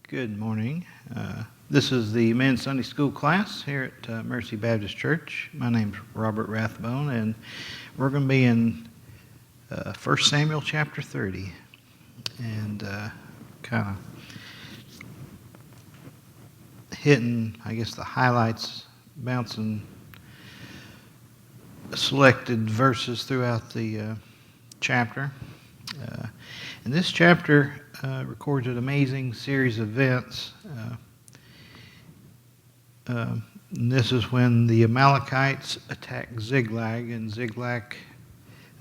Good morning. This is the Men's Sunday School class here at Mercy Baptist Church. My name's Robert Rathbone, and we're going to be in 1 Samuel chapter 30, and kind of hitting, the highlights, bouncing selected verses throughout the chapter. And this chapter records an amazing series of events. And this is when the Amalekites attacked Ziklag, and Ziklag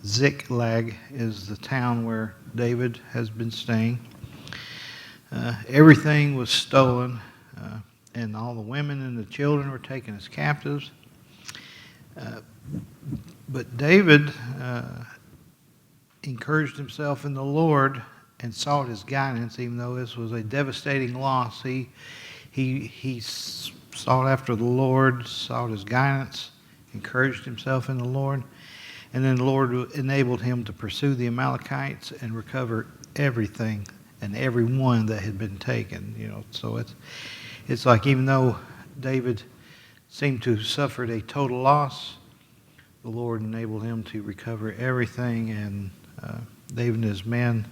is the town where David has been staying. Everything was stolen, and all the women and the children were taken as captives. But David encouraged himself in the Lord and sought his guidance, even though this was a devastating loss. He sought after the Lord, sought his guidance, encouraged himself in the Lord, and then the Lord enabled him to pursue the Amalekites and recover everything and everyone that had been taken. So it's like, even though David seemed to have suffered a total loss, the Lord enabled him to recover everything, and David and his men,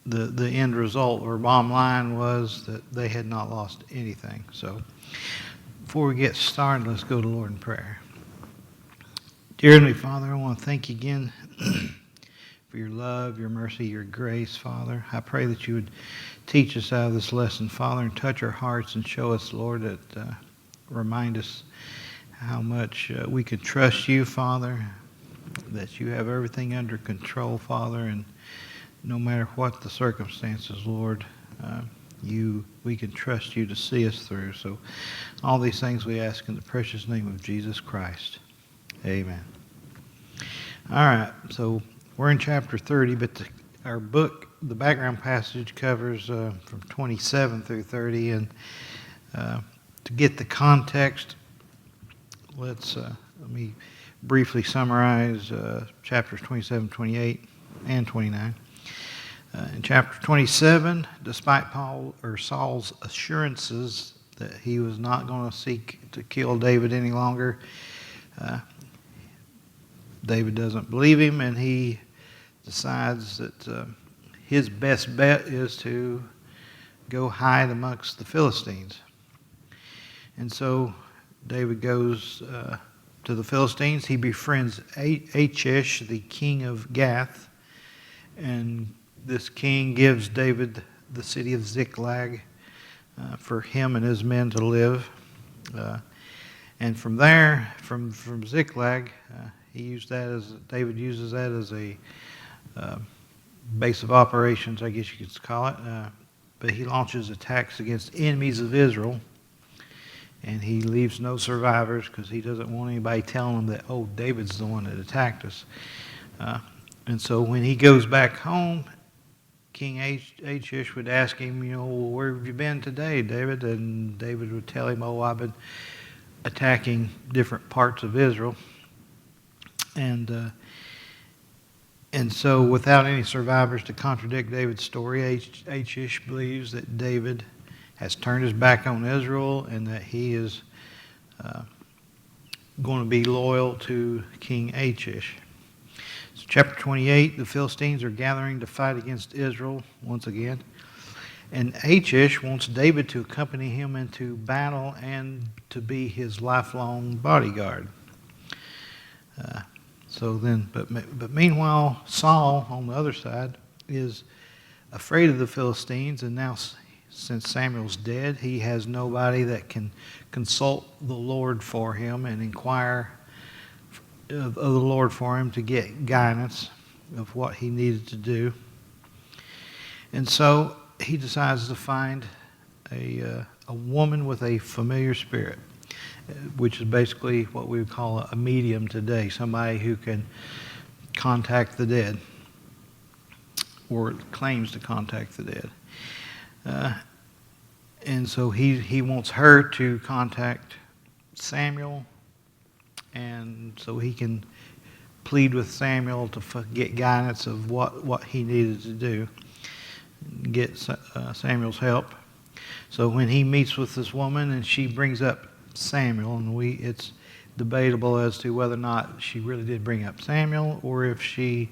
the end result or bottom line was that they had not lost anything. So before we get started, let's go to the Lord in prayer. Dear Heavenly Father, I want to thank you again for your love, your mercy, your grace, Father. I pray that you would teach us out of this lesson, Father, and touch our hearts and show us, Lord, that remind us how much we can trust you, Father, that you have everything under control, Father, and no matter what the circumstances, Lord, we can trust you to see us through. So all these things we ask in the precious name of Jesus Christ. Amen. All right, so we're in chapter 30, but our book, the background passage covers from 27 through 30, and to get the context, let me briefly summarize chapters 27, 28, and 29. In chapter 27, despite Saul's assurances that he was not going to seek to kill David any longer, David doesn't believe him, and he decides that his best bet is to go hide amongst the Philistines. And so David goes to the Philistines. He befriends Achish, the king of Gath, and this king gives David the city of Ziklag for him and his men to live. And from there, from Ziklag, David uses that as a base of operations, I guess you could call it. But he launches attacks against enemies of Israel, and he leaves no survivors because he doesn't want anybody telling him that, oh, David's the one that attacked us. And so when he goes back home, King Achish would ask him, well, where have you been today, David? And David would tell him, oh, I've been attacking different parts of Israel. And so without any survivors to contradict David's story, Achish believes that David has turned his back on Israel and that he is going to be loyal to King Achish. So chapter 28, the Philistines are gathering to fight against Israel once again. And Achish wants David to accompany him into battle and to be his lifelong bodyguard. But meanwhile, Saul, on the other side, is afraid of the Philistines, and now since Samuel's dead, he has nobody that can consult the Lord for him and inquire of the Lord for him to get guidance of what he needed to do. And so he decides to find a woman with a familiar spirit, which is basically what we would call a medium today, somebody who can contact the dead or claims to contact the dead. And so he wants her to contact Samuel, and so he can plead with Samuel to get guidance of what he needed to do. get Samuel's help. So when he meets with this woman and she brings up Samuel, and it's debatable as to whether or not she really did bring up Samuel or if she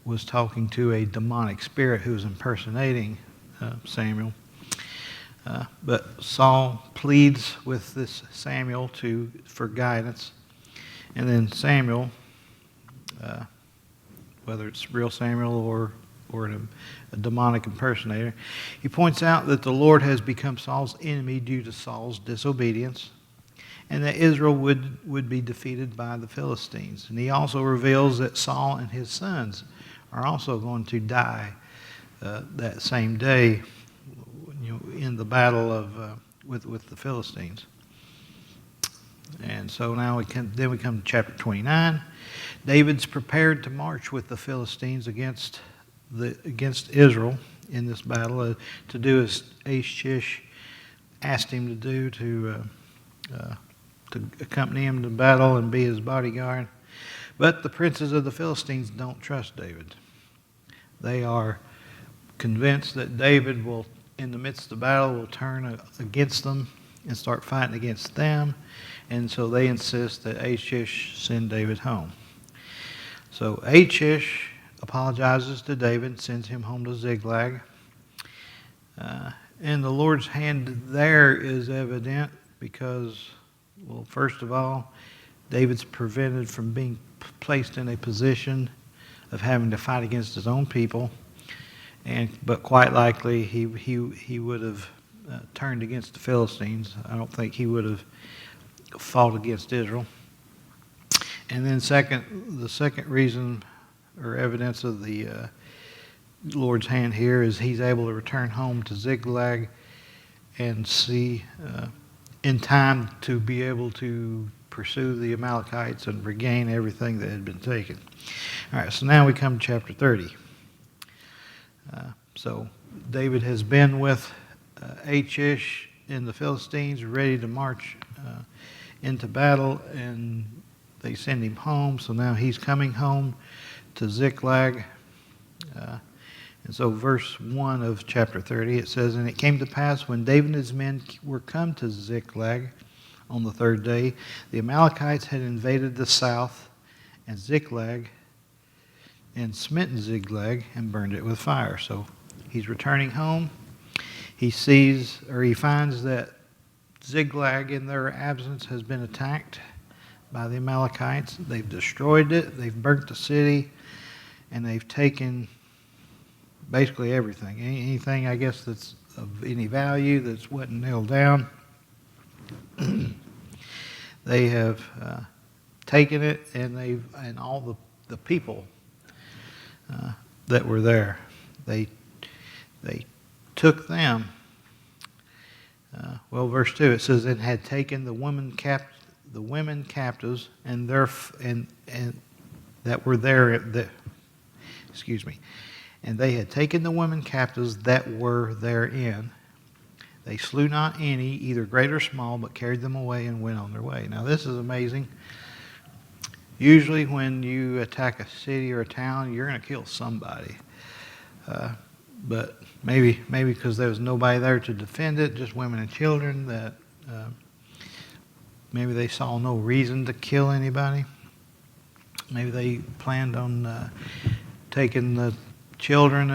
was talking to a demonic spirit who was impersonating Samuel. But Saul pleads with this Samuel for guidance. And then Samuel, whether it's real Samuel or a demonic impersonator, he points out that the Lord has become Saul's enemy due to Saul's disobedience, and that Israel would be defeated by the Philistines. And he also reveals that Saul and his sons are also going to die that same day, in the battle with the Philistines. And so now we come to chapter 29. David's prepared to march with the Philistines against Israel in this battle, to do as Achish asked him to do, to accompany him to battle and be his bodyguard. But the princes of the Philistines don't trust David. They are convinced that David will, in the midst of the battle, will turn against them and start fighting against them. And so they insist that Achish send David home. So Achish apologizes to David, sends him home to Ziklag. And the Lord's hand there is evident because, well, first of all, David's prevented from being placed in a position of having to fight against his own people. But quite likely he would have turned against the Philistines. I don't think he would have fought against Israel. And then the second reason or evidence of the Lord's hand here is he's able to return home to Ziklag and see in time to be able to pursue the Amalekites and regain everything that had been taken. All right, so now we come to chapter 30. So David has been with Achish in the Philistines, ready to march into battle, and they send him home. So now he's coming home to Ziklag. And so verse 1 of chapter 30, it says, "And it came to pass when David and his men were come to Ziklag on the third day, the Amalekites had invaded the south and Ziklag, and smitten Ziklag and burned it with fire." So he's returning home. He finds that Ziklag in their absence has been attacked by the Amalekites. They've destroyed it, they've burnt the city, and they've taken basically everything. Anything, I guess, that's of any value that wasn't nailed down. They have taken it, and all the people that were there, they took them. Verse 2, it says, "And had taken the women captives and that were there." And they had taken the women captives that were therein. They slew not any, either great or small, but carried them away and went on their way. Now this is amazing. Usually when you attack a city or a town, you're going to kill somebody. But maybe because there was nobody there to defend it, just women and children, that maybe they saw no reason to kill anybody. Maybe they planned on taking the children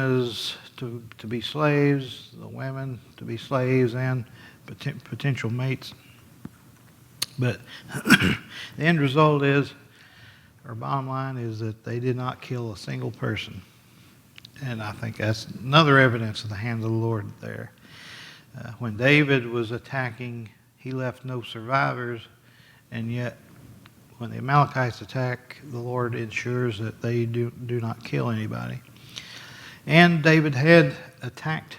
to be slaves, the women to be slaves, and potential mates. But the end result is, or bottom line is, that they did not kill a single person. And I think that's another evidence of the hand of the Lord there. When David was attacking, he left no survivors, and yet when the Amalekites attack, the Lord ensures that they do not kill anybody. And David had attacked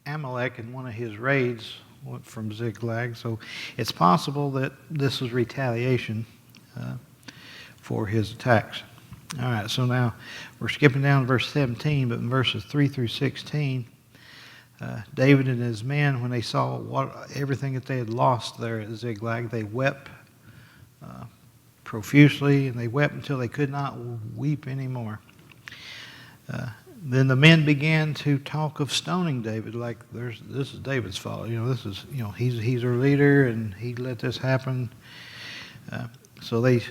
Amalek in one of his raids from Ziklag, so it's possible that this was retaliation for his attacks. All right, so now we're skipping down to verse 17, but in verses 3 through 16, David and his men, when they saw everything that they had lost there at Ziklag, they wept profusely, and they wept until they could not weep anymore. Then the men began to talk of stoning David, like this is David's fault. This is he's our leader and he let this happen. So they,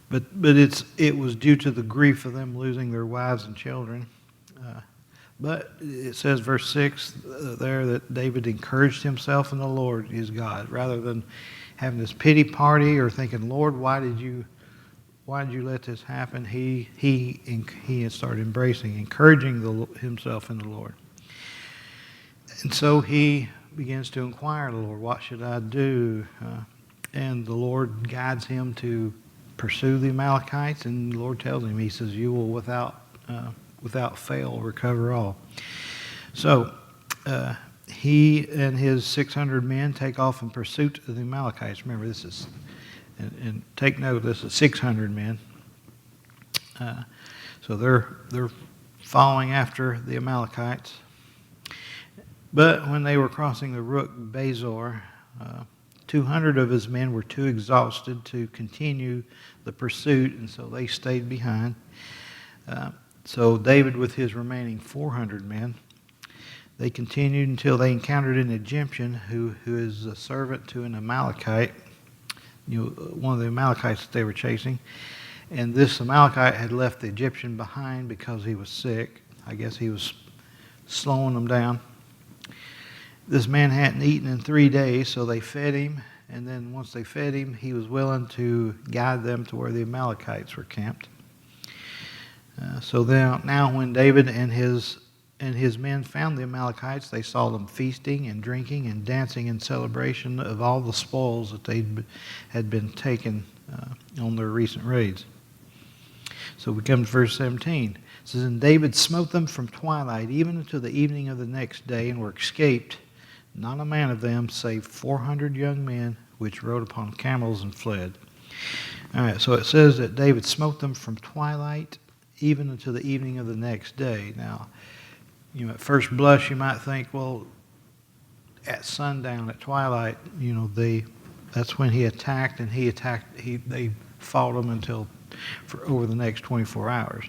but it was due to the grief of them losing their wives and children. But it says, verse 6 there, that David encouraged himself in the Lord his God, rather than having this pity party or thinking, Lord, why did you let this happen? He had started encouraging himself in the Lord. And so he begins to inquire the Lord, what should I do? And the Lord guides him to pursue the Amalekites, and the Lord tells him, he says, you will without fail recover all. So he and his 600 men take off in pursuit of the Amalekites. Remember, this is, and take note, this is 600 men. So they're following after the Amalekites. But when they were crossing the Brook Bezor, 200 of his men were too exhausted to continue the pursuit, and so they stayed behind. So David, with his remaining 400 men, they continued until they encountered an Egyptian who is a servant to an Amalekite, one of the Amalekites that they were chasing. And this Amalekite had left the Egyptian behind because he was sick. I guess he was slowing them down. This man hadn't eaten in 3 days, so they fed him. And then once they fed him, he was willing to guide them to where the Amalekites were camped. So now when David and his men found the Amalekites, they saw them feasting and drinking and dancing in celebration of all the spoils that they had been taken on their recent raids. So we come to verse 17. It says, and David smote them from twilight even until the evening of the next day, and were escaped, not a man of them, save 400 young men, which rode upon camels and fled. All right, so it says that David smote them from twilight even until the evening of the next day. Now, at first blush, you might think, well, at sundown, at twilight, that's when he attacked, and they fought him for over the next 24 hours.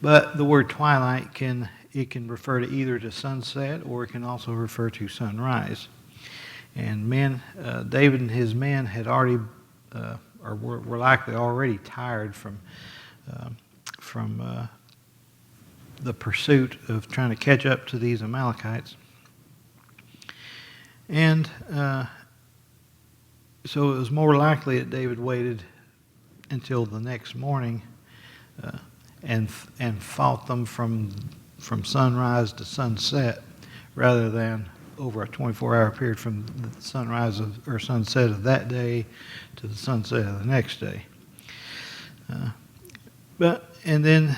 But the word twilight can refer to either to sunset, or it can also refer to sunrise. And David and his men had already, or were likely already tired from the pursuit of trying to catch up to these Amalekites. And so it was more likely that David waited until the next morning and fought them from sunrise to sunset, rather than over a 24-hour period from the sunrise or sunset of that day to the sunset of the next day. And then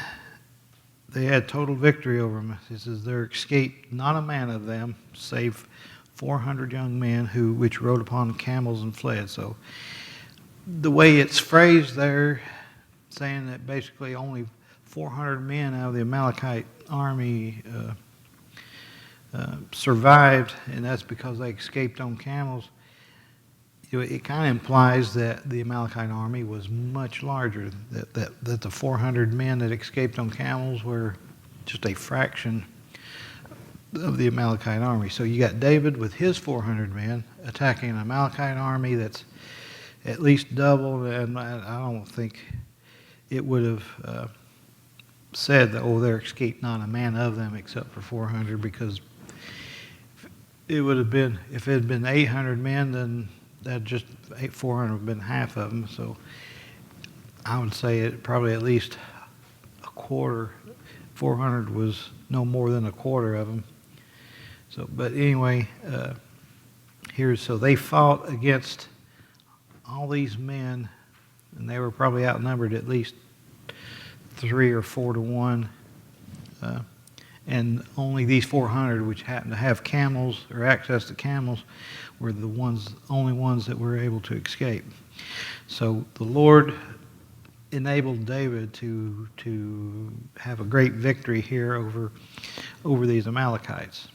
they had total victory over them. It says, there escaped not a man of them, save 400 young men which rode upon camels and fled. So the way it's phrased there, saying that basically only 400 men out of the Amalekite army survived, and that's because they escaped on camels. It kind of implies that the Amalekite army was much larger, that the 400 men that escaped on camels were just a fraction of the Amalekite army. So you got David with his 400 men attacking an Amalekite army that's at least double, and I don't think it would have said that, there escaped not a man of them except for 400, because it would have been, if it had been 800 men, then that just 400 would have been half of them. So I would say it probably at least a quarter. 400 was no more than a quarter of them. So, but anyway, so they fought against all these men, and they were probably outnumbered at least 3 or 4 to 1. And only these 400, which happened to have camels or access to camels, were the only ones that were able to escape. So the Lord enabled David to have a great victory here over these Amalekites.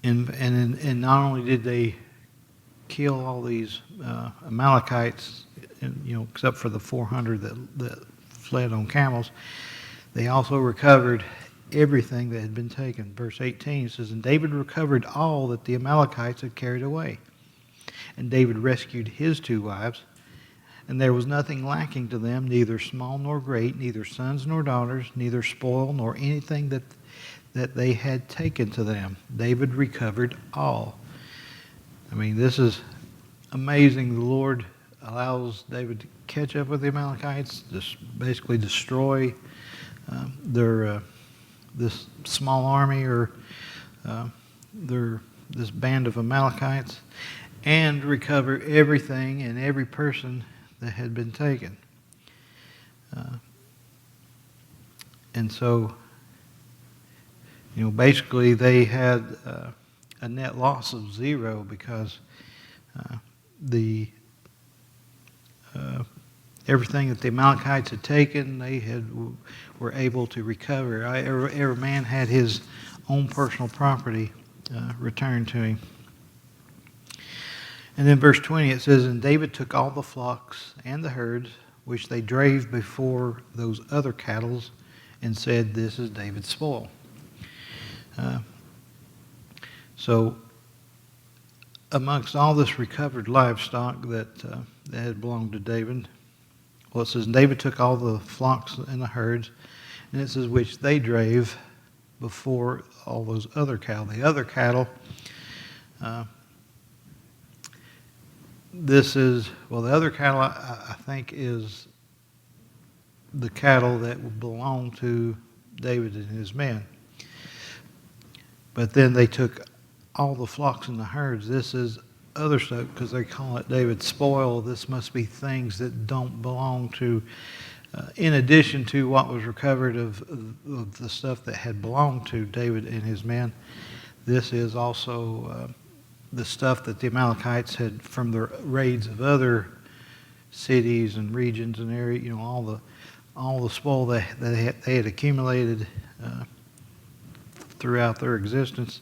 And not only did they kill all these Amalekites, except for the 400 that fled on camels, They also recovered everything that had been taken. Verse 18 says, "And David recovered all that the Amalekites had carried away. And David rescued his 2 wives, and there was nothing lacking to them, neither small nor great, neither sons nor daughters, neither spoil nor anything that they had taken to them. David recovered all." I mean, this is amazing. The Lord allows David to catch up with the Amalekites, just basically destroy this small army or this band of Amalekites, and recover everything and every person that had been taken. And so, basically they had a net loss of 0 because everything that the Amalekites had taken, were able to recover. Every man had his own personal property returned to him. And then verse 20 it says, "And David took all the flocks and the herds which they drave before those other cattle, and said, This is David's spoil." So amongst all this recovered livestock that had belonged to David, well, it says, "And David took all the flocks and the herds," and it says, "which they drave before all those other cattle." The other cattle, the other cattle I think is the cattle that belonged to David and his men. But then they took all the flocks and the herds. This is other stuff because they call it David's spoil. This must be things that don't belong to, in addition to what was recovered of the stuff that had belonged to David and his men. This is also the stuff that the Amalekites had from the raids of other cities and regions and area. All the spoil that they had accumulated throughout their existence.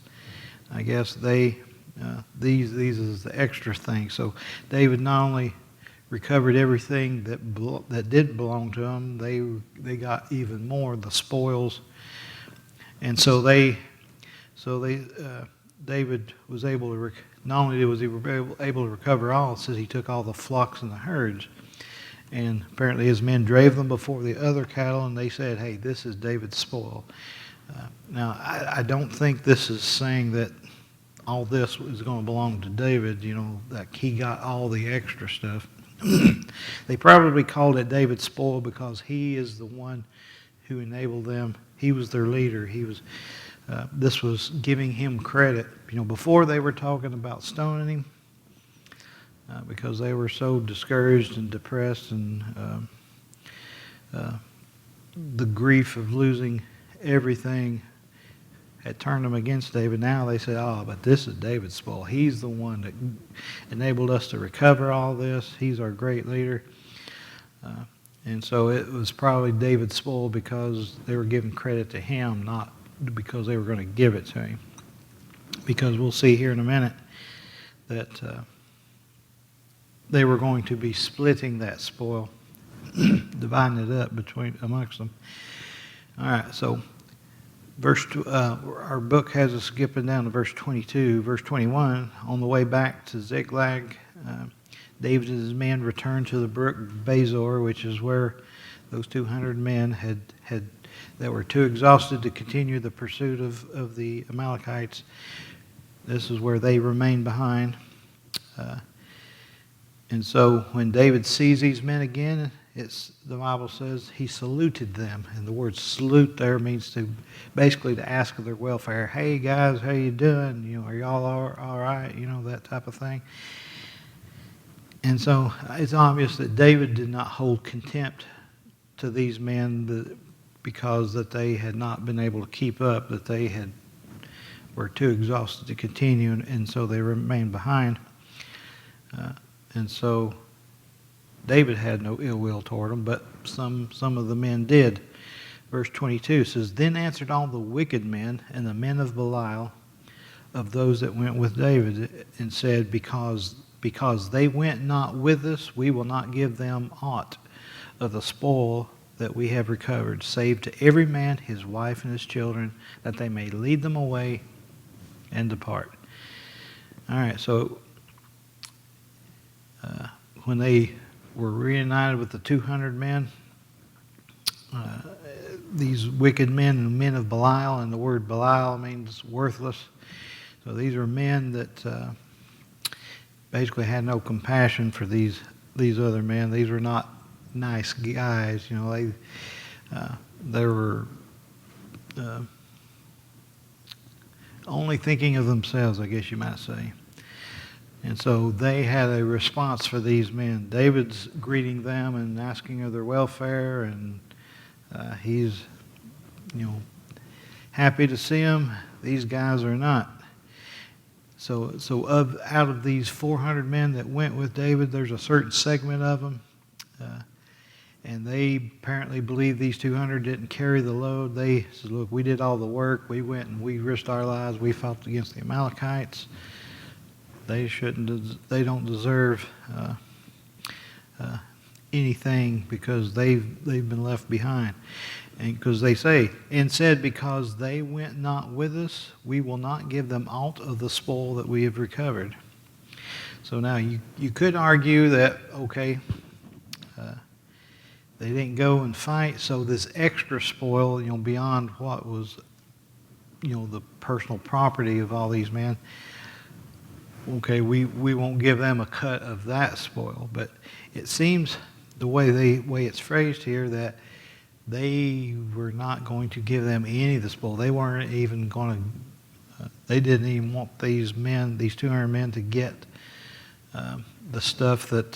I guess these is the extra thing. So David not only recovered everything that did belong to them, they got even more, the spoils. And so David was able to not only was he able to recover all, it says he took all the flocks and the herds, and apparently his men drave them before the other cattle, and they said, "Hey, this is David's spoil." Now, I don't think this is saying that all this is going to belong to David, like he got all the extra stuff. They probably called it David's spoil because he is the one who enabled them. He was their leader. This was giving him credit. Before they were talking about stoning him because they were so discouraged and depressed, and the grief of losing everything had turned them against David. Now they said, but this is David's spoil. He's the one that enabled us to recover all this. He's our great leader. And so it was probably David's spoil because they were giving credit to him, not because they were going to give it to him. Because we'll see here in a minute that they were going to be splitting that spoil, dividing it up amongst them. All right, so our book has us skipping down to verse 22. Verse 21, on the way back to Ziklag, David and his men returned to the brook Bezor, which is where those 200 men that were too exhausted to continue the pursuit of the Amalekites. This is where they remained behind. And so when David sees these men again, the Bible says he saluted them. And the word salute there means to ask of their welfare. Hey guys, how you doing? Are y'all all right? That type of thing. And so it's obvious that David did not hold contempt to these men because that they had not been able to keep up, that they were too exhausted to continue, and so they remained behind. And so David had no ill will toward them, but some of the men did. Verse 22 says, "Then answered all the wicked men and the men of Belial of those that went with David, and said, because they went not with us, we will not give them aught of the spoil that we have recovered, save to every man his wife and his children, that they may lead them away and depart. All right, so when they were reunited with the 200 men, these wicked men and men of Belial, and the word Belial means worthless. So these are men that basically had no compassion for these other men. These were not nice guys. They were only thinking of themselves, I guess you might say. And so they had a response for these men. David's greeting them and asking of their welfare, and he's, happy to see them. These guys are not. So out of these 400 men that went with David, there's a certain segment of them, and they apparently believe these 200 didn't carry the load. They said, look, we did all the work. We went and we risked our lives. We fought against the Amalekites. They don't deserve anything because they've been left behind. And because they say, and said, because they went not with us, we will not give them aught of the spoil that we have recovered. So now you could argue that, okay, they didn't go and fight, so this extra spoil, beyond what was, the personal property of all these men, okay, we won't give them a cut of that spoil. But it seems the way it's phrased here that they were not going to give them any of the spoil. They weren't even going to, they didn't even want these 200 men to get the stuff that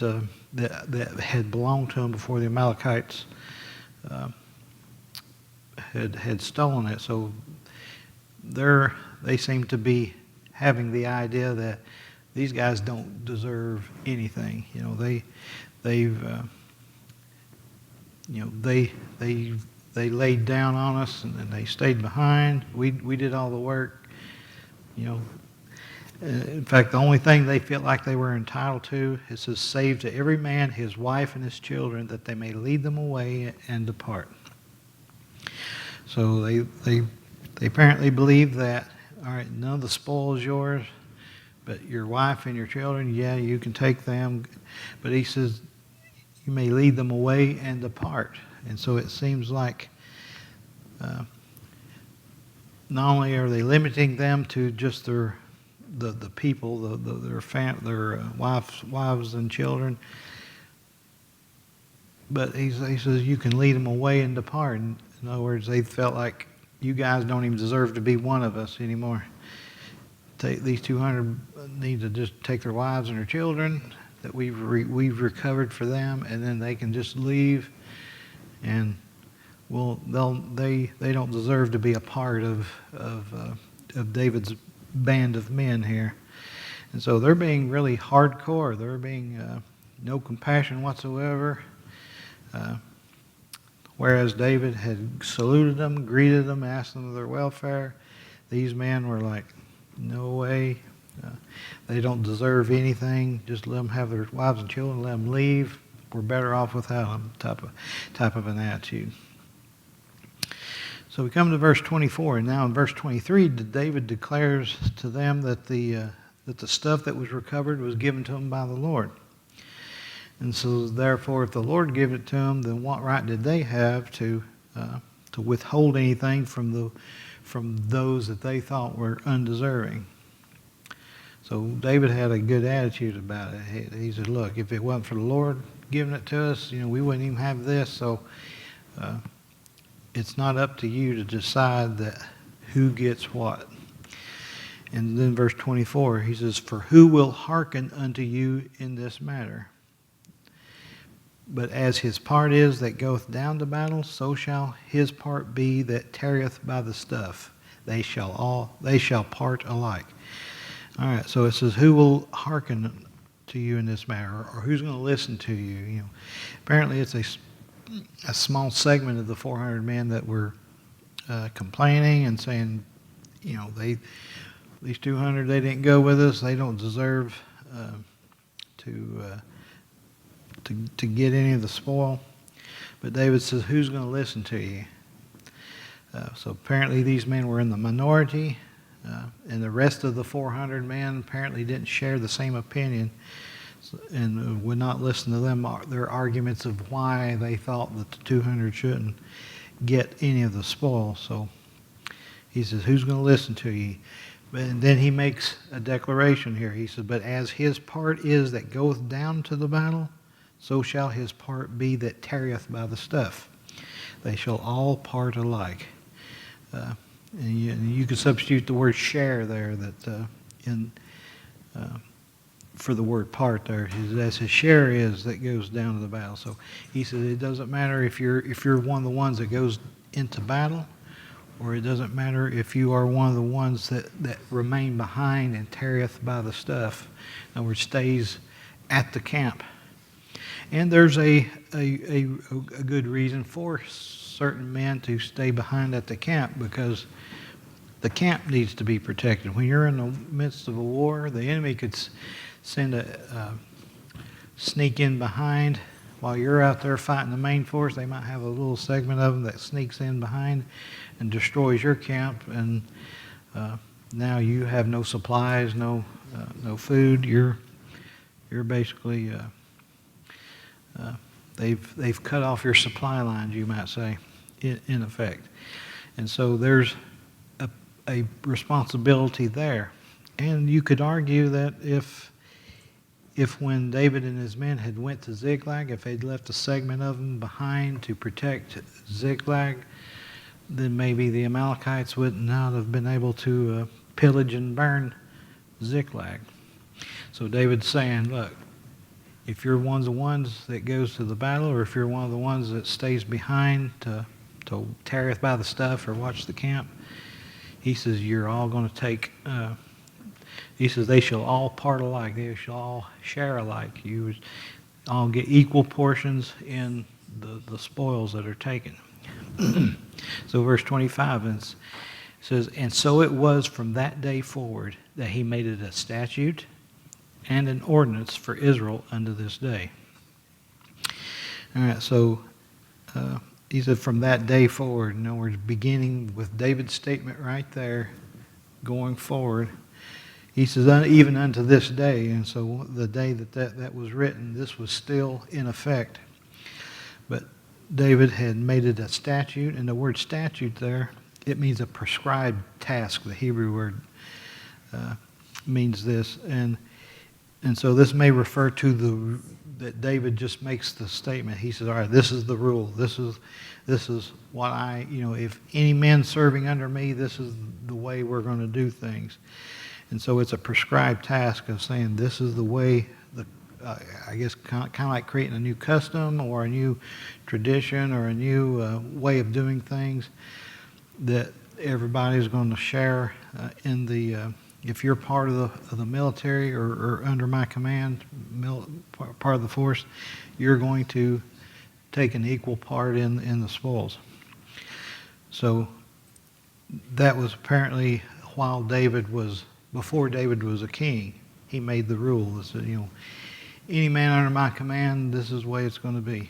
had belonged to them before the Amalekites had stolen it. So they seem to be having the idea that these guys don't deserve anything. They laid down on us and they stayed behind. We did all the work. In fact, the only thing they felt like they were entitled to, it says, save to every man his wife and his children, that they may lead them away and depart. So they apparently believe that, all right, none of the spoil is yours, but your wife and your children, yeah, you can take them. But he says, you may lead them away and depart. And so it seems like not only are they limiting them to just the people, their wives and children, but he says you can lead them away and depart. In other words, they felt like you guys don't even deserve to be one of us anymore. These 200 need to just take their wives and their children that we've recovered for them, and then they can just leave, and they don't deserve to be a part of David's band of men here. And so they're being really hardcore. They're being no compassion whatsoever. Whereas David had saluted them, greeted them, asked them of their welfare, these men were like, no way. They don't deserve anything. Just let them have their wives and children. Let them leave. We're better off without them. Type of an attitude. So we come to verse 24, and now in verse 23, David declares to them that the stuff that was recovered was given to them by the Lord. And so therefore, if the Lord gave it to them, then what right did they have to withhold anything from those that they thought were undeserving? So David had a good attitude about it. He said, look, if it wasn't for the Lord giving it to us, we wouldn't even have this. So it's not up to you to decide that who gets what. And then verse 24, he says, for who will hearken unto you in this matter? But as his part is that goeth down to battle, so shall his part be that tarrieth by the stuff. They shall part alike. All right, so it says, who will hearken to you in this matter, or who's going to listen to you? Apparently it's a small segment of the 400 men that were complaining and saying, these 200, they didn't go with us. They don't deserve to get any of the spoil. But David says, who's going to listen to you? So apparently these men were in the minority, and the rest of the 400 men apparently didn't share the same opinion and would not listen to them, their arguments of why they thought that the 200 shouldn't get any of the spoil. So he says, who's going to listen to you? And then he makes a declaration here. He says, but as his part is that goeth down to the battle, so shall his part be that tarrieth by the stuff. They shall all part alike. And you could substitute the word share there for the word part there. As his share is that goes down to the battle. So he says it doesn't matter if you're one of the ones that goes into battle, or it doesn't matter if you are one of the ones that remain behind and tarrieth by the stuff. In other words, stays at the camp. And there's a good reason for certain men to stay behind at the camp, because the camp needs to be protected. When you're in the midst of a war, the enemy could send a sneak in behind while you're out there fighting the main force. They might have a little segment of them that sneaks in behind and destroys your camp, and now you have no supplies, no food. You're basically they've cut off your supply lines, you might say, in effect. And so there's a responsibility there. And you could argue that if when David and his men had went to Ziklag, if they'd left a segment of them behind to protect Ziklag, then maybe the Amalekites would not have been able to pillage and burn Ziklag. So David's saying, look, if you're one of the ones that goes to the battle, or if you're one of the ones that stays behind to tarrieth by the stuff or watch the camp, he says you're all going to take, he says they shall all part alike, they shall all share alike. You all get equal portions in the spoils that are taken. So verse 25 says, and so it was from that day forward that he made it a statute and an ordinance for Israel unto this day. All right, so he said from that day forward. In other words, beginning with David's statement right there, going forward, he says, even unto this day. And so the day that was written, this was still in effect. But David had made it a statute, and the word statute there, it means a prescribed task. The Hebrew word means this. And so this may refer to that David just makes the statement. He says, all right, this is the rule. This is what if any men serving under me, this is the way we're going to do things. And so it's a prescribed task of saying this is the way, I guess kind of like creating a new custom or a new tradition or a new way of doing things that everybody's going to share in the, if you're part of the military or under my command, part of the force, you're going to take an equal part in the spoils. So that was apparently before David was a king, he made the rule that said, any man under my command, this is the way it's going to be.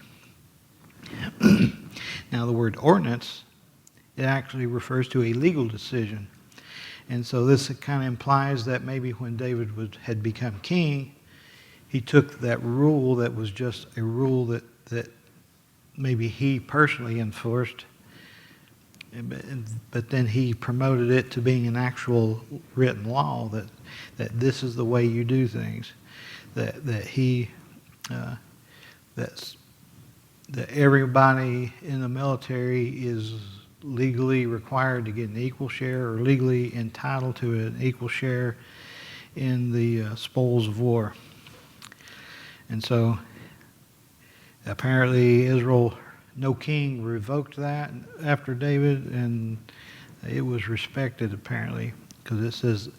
Now the word ordinance, it actually refers to a legal decision. And so this kind of implies that maybe when David had become king, he took that rule that was just a rule that maybe he personally enforced, but then he promoted it to being an actual written law that this is the way you do things, that everybody in the military is legally required to get an equal share or legally entitled to an equal share in the spoils of war. And so apparently Israel, no king revoked that after David, and it was respected apparently, because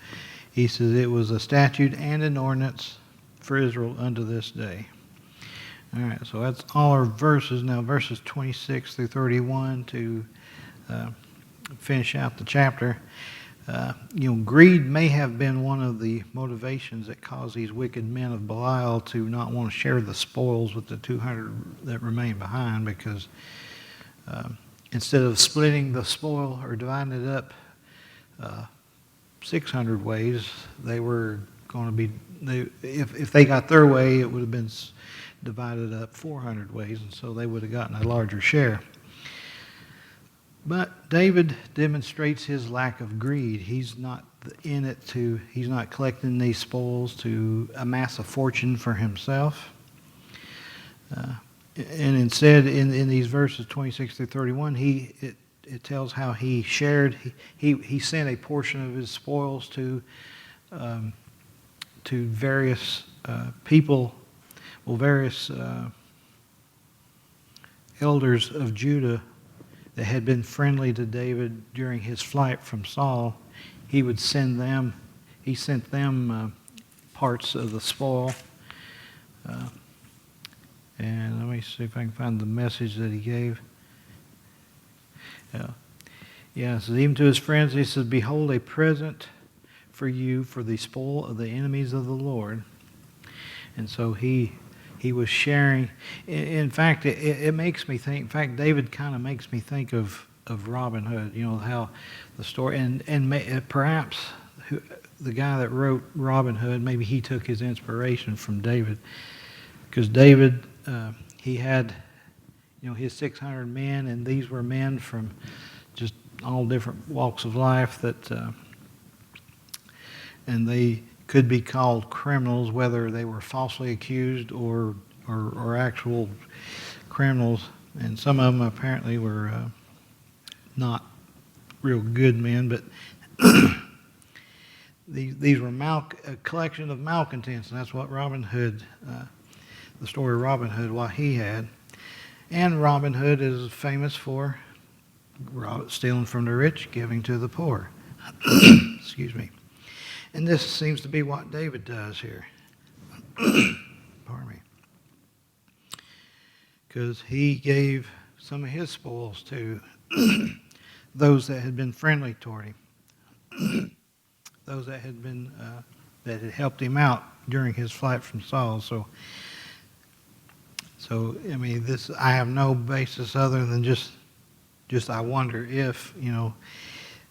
he says it was a statute and an ordinance for Israel unto this day. All right, so that's all our verses. Now verses 26 through 31 to finish out the chapter. Greed may have been one of the motivations that caused these wicked men of Belial to not want to share the spoils with the 200 that remained behind, because instead of splitting the spoil or dividing it up 600 ways, they were going to be, if they got their way, it would have been divided up 400 ways, and so they would have gotten a larger share. But David demonstrates his lack of greed. He's not in it he's not collecting these spoils to amass a fortune for himself. And instead, in these verses 26 through 31, it tells how he shared. He sent a portion of his spoils to various people, various elders of Judah that had been friendly to David during his flight from Saul. He sent them parts of the spoil. And let me see if I can find the message that he gave. Yeah, so even to his friends, he says, "Behold, a present for you for the spoil of the enemies of the Lord." And so he was sharing. In fact, it makes me think. In fact, David kind of makes me think of Robin Hood. How the story, and perhaps the guy that wrote Robin Hood, maybe he took his inspiration from David, because David he had his 600 men, and these were men from just all different walks of life and they could be called criminals, whether they were falsely accused or actual criminals. And some of them apparently were not real good men, but these were a collection of malcontents, and that's what Robin Hood, the story of Robin Hood, what he had. And Robin Hood is famous for stealing from the rich, giving to the poor. Excuse me. And this seems to be what David does here. Pardon me. Because he gave some of his spoils to those that had been friendly toward him, those that had been that had helped him out during his flight from Saul. So I mean, I have no basis other than just I wonder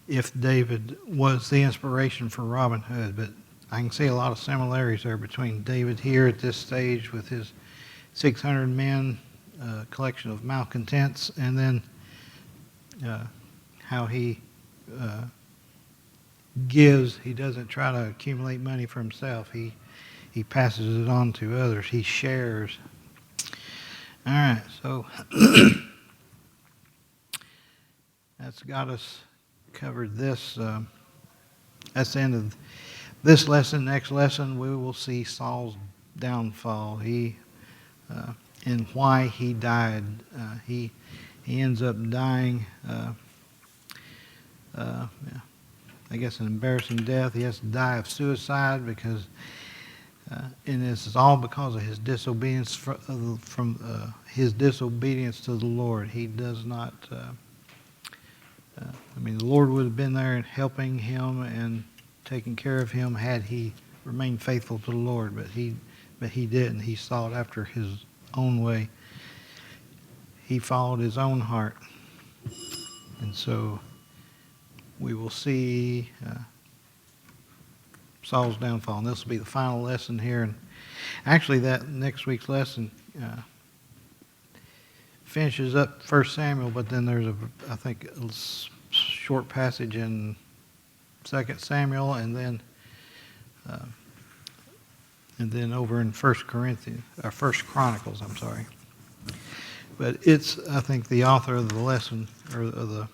if David was the inspiration for Robin Hood. But I can see a lot of similarities there between David here at this stage with his 600 men, collection of malcontents, and then how he gives. He doesn't try to accumulate money for himself. He passes it on to others. He shares. All right, so that's got us covered this. That's the end of this lesson. Next lesson, we will see Saul's downfall. And why he died. He ends up dying. I guess an embarrassing death. He has to die of suicide because, and this is all because of his disobedience from his disobedience to the Lord. He does not. The Lord would have been there helping him and taking care of him had he remained faithful to the Lord, but he didn't. He sought after his own way. He followed his own heart. And so we will see Saul's downfall. And this will be the final lesson here. And actually, that next week's lesson finishes up 1 Samuel, but then there's I think a short passage in 2 Samuel, and then over in 1 Chronicles, I'm sorry. But I think the author of the lesson, or of the,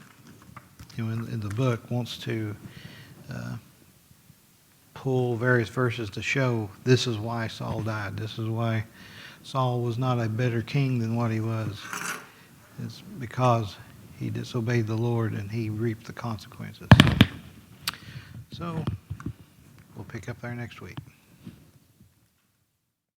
in the book, wants to pull various verses to show this is why Saul died. This is why Saul was not a better king than what he was. It's because he disobeyed the Lord and he reaped the consequences. So we'll pick up there next week.